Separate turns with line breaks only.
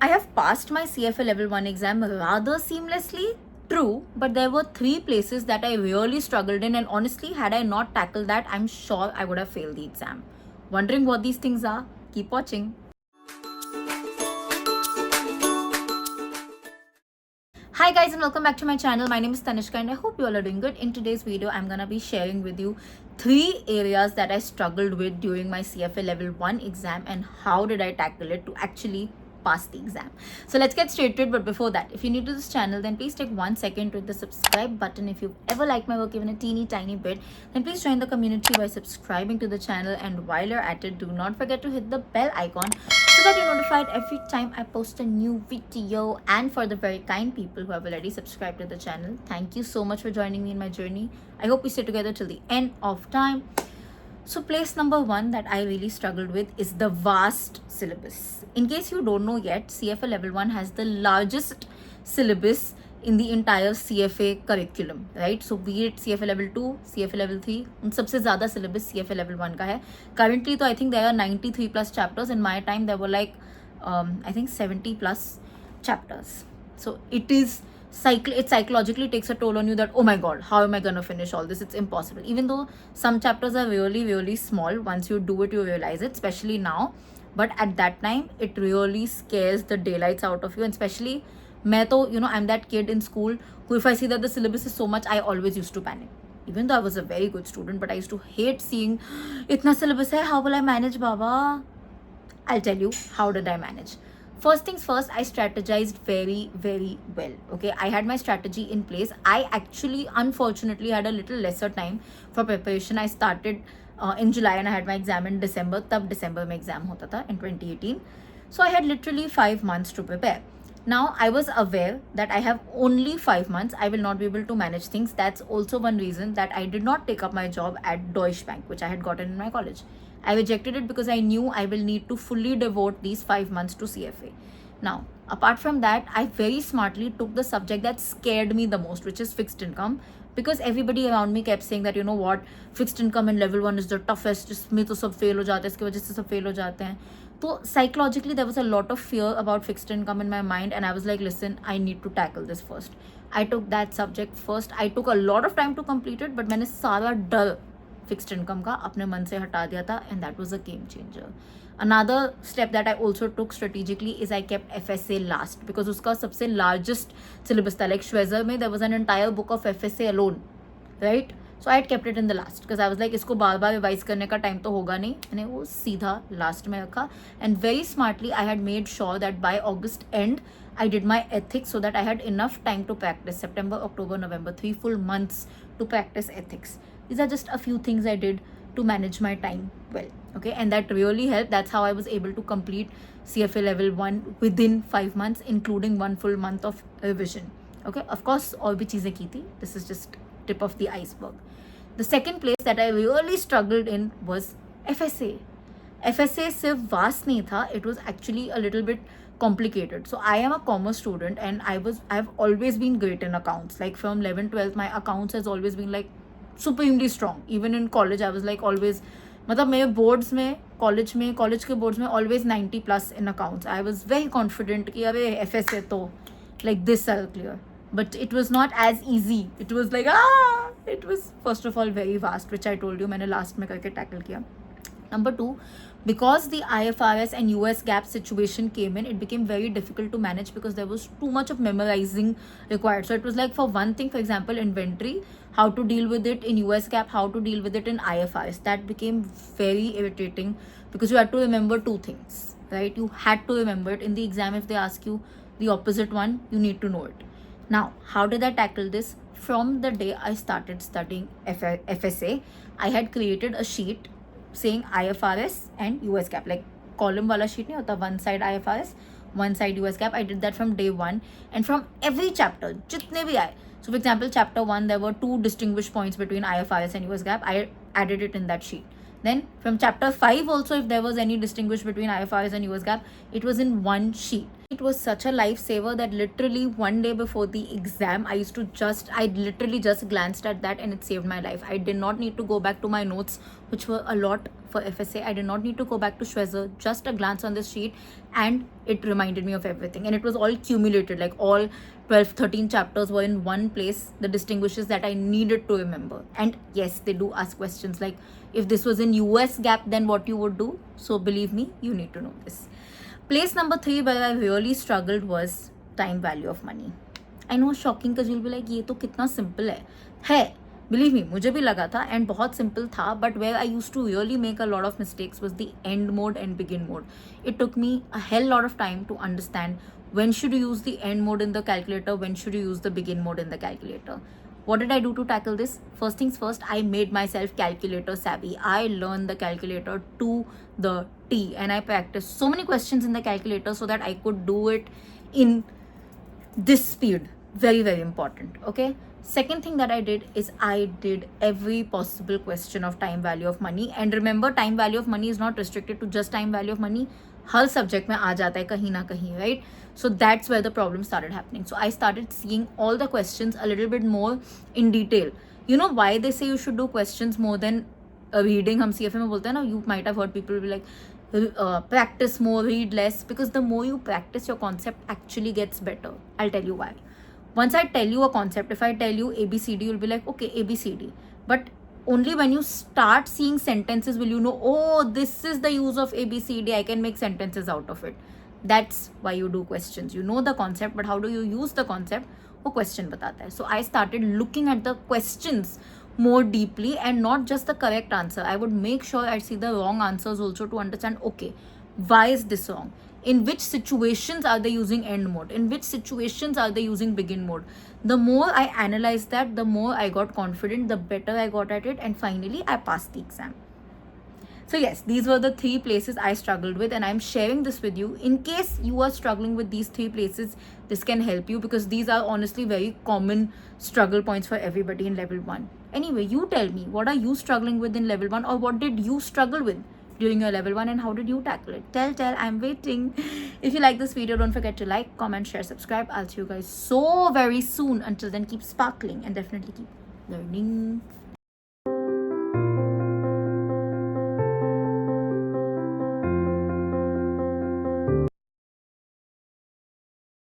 I have passed my CFA level 1 exam rather seamlessly. True, but there were three places that I really struggled in, and honestly, had I not tackled that, I'm sure I would have failed the exam. Wondering what these things are? Keep watching. Hi guys and welcome back to my channel. My name is Tanishka and I hope you all are doing good. In today's video, I'm gonna be sharing with you three areas that I struggled with during my CFA level 1 exam and how did I tackle it to actually pass the exam. So let's get straight to it. But before that, if you're new to this channel, then please take 1 second to hit the subscribe button. If you've ever liked my work even a teeny tiny bit, then please join the community by subscribing to the channel, and while you're at it, do not forget to hit the bell icon so that you're notified every time I post a new video. And for the very kind people who have already subscribed to the channel, thank you so much for joining me in my journey. I hope we stay together till the end of time. So place number one that I really struggled with is the vast syllabus. In case you don't know yet, CFA level 1 has the largest syllabus in the entire CFA curriculum, right? So be it CFA level 2, CFA level 3, उन सबसे ज़्यादा syllabus CFA level 1 का है. Currently तो I think there are 93 plus chapters. In my time there were like I think 70 plus chapters. So it psychologically takes a toll on you that, oh my god, how am I going to finish all this? It's impossible. Even though some chapters are really really small, once you do it you realize it, especially now. But at that time it really scares the daylights out of you. And especially मैं तो I'm that kid in school who, if I see that the syllabus is so much, I always used to panic. Even though I was a very good student, but I used to hate seeing itna syllabus hai, how will I manage, baba? I'll tell you how did I manage. First things first, I strategized very, very well. Okay, I had my strategy in place. I actually, unfortunately, had a little lesser time for preparation. I started in July and I had my exam in December. Tab December mein exam hota tha in 2018. So I had literally 5 months to prepare. Now I was aware that I have only 5 months. I will not be able to manage things. That's also one reason that I did not take up my job at Deutsche Bank, which I had gotten in my college. I rejected it because I knew I will need to fully devote these 5 months to CFA. Now, apart from that, I very smartly took the subject that scared me the most, which is fixed income. Because everybody around me kept saying that, you know what, fixed income in level 1 is the toughest, जिसमें तो सब fail हो जाते हैं, इसकी वजह से सब fail हो जाते हैं. So psychologically there was a lot of fear about fixed income in my mind, and I was like, listen, I need to tackle this first. I took that subject first. I took a lot of time to complete it, but मैंने सारा डर fixed income का अपने मन से हटा दिया था, and that was a game changer. Another step that I also took strategically is I kept FSA last because उसका सबसे largest syllabus था. Like Schwezer में there was an entire book of FSA alone, right? So I had kept it in the last because I was like, इसको बार बार revise करने का time तो होगा नहीं, मैंने वो सीधा लास्ट में रखा. And very smartly I had made sure that by August end I did my ethics so that I had enough time to practice. September, October, November, 3 full months to practice ethics. These are just a few things I did to manage my time well. Okay, and that really helped. That's how I was able to complete CFA level 1 within 5 months, including 1 full month of revision. Okay, of course, और भी चीज़ें की थी. This is just tip of the iceberg. The second place that I really struggled in was FSA. FSA सिर्फ vast नहीं था, it was actually a little bit complicated. So I am a commerce student and I've always been great in accounts. Like from 11 12 my accounts has always been like supremely strong. Even in college I was like always, मतलब मेरे boards में college के boards में always 90 plus in accounts. I was very confident कि अरे FSA तो like this I'll clear. But it was not as easy. It was like it was first of all very vast, which I told you मैंने last में करके tackle किया. Number two, because the IFRS and US GAAP situation came in, it became very difficult to manage because there was too much of memorizing required. So it was like, for one thing, for example, inventory, how to deal with it in US GAAP, how to deal with it in IFRS. That became very irritating because you had to remember two things, right? You had to remember it. In the exam, if they ask you the opposite one, you need to know it. Now, how did I tackle this? From the day I started studying FSA, I had created a sheet saying IFRS and US GAAP, like column wala sheet nahi hota, one side IFRS, one side US GAAP. I did that from day one, and from every chapter jitne bhi aaye. So for example, chapter 1 there were 2 distinguished points between IFRS and US GAAP. I added it in that sheet. Then from chapter 5 also, if there was any distinguished between IFRS and US GAAP, it was in one sheet. It was such a lifesaver that literally one day before the exam, I literally just glanced at that and it saved my life. I did not need to go back to my notes, which were a lot for FSA. I did not need to go back to Schwezer. Just a glance on this sheet and it reminded me of everything. And it was all cumulated, like all 12, 13 chapters were in one place, the distinguishes that I needed to remember. And yes, they do ask questions like, if this was in US gap, then what you would do? So believe me, you need to know this. Place number 3 where I really struggled was time value of money. I know shocking because you'll be like, ये तो कितना simple है. Believe me, मुझे भी लगा था and बहुत simple था, but where I used to really make a lot of mistakes was the end mode and begin mode. It took me a hell lot of time to understand when should you use the end mode in the calculator, when should you use the begin mode in the calculator. What did I do to tackle this? First things first, I made myself calculator savvy. I learned the calculator to the T and I practiced so many questions in the calculator so that I could do it in this speed. Very, very important. Okay. Second thing that I did is I did every possible question of time value of money. And remember, time value of money is not restricted to just time value of money. Her subject में आ जाता है कहीं ना कहीं, right? So that's where the problem started happening. So I started seeing all the questions a little bit more in detail. You know why they say you should do questions more than reading? हम CFA में बोलते हैं ना, you might have heard people be like, practice more, read less, because the more you practice, your concept actually gets better. I'll tell you why. Once I tell you a concept, if I tell you ABCD, you'll be like, okay, ABCD. But only when you start seeing sentences will you know, oh, this is the use of ABCD. I can make sentences out of it. That's why you do questions. You know the concept, but how do you use the concept? वो question बताता है. So I started looking at the questions more deeply and not just the correct answer. I would make sure I see the wrong answers also to understand, okay, why is this wrong? In which situations are they using end mode? In which situations are they using begin mode? The more I analyzed that, the more I got confident, the better I got at it, and finally I passed the exam. So yes, these were the 3 places I struggled with, and I'm sharing this with you in case you are struggling with these 3 places. This can help you because these are honestly very common struggle points for everybody in level 1. Anyway, you tell me, what are you struggling with in level 1, or what did you struggle with during your level 1 and how did you tackle it? Tell, I'm waiting. If you like this video, don't forget to like, comment, share, subscribe. I'll see you guys so very soon. Until then, keep sparkling and definitely keep learning.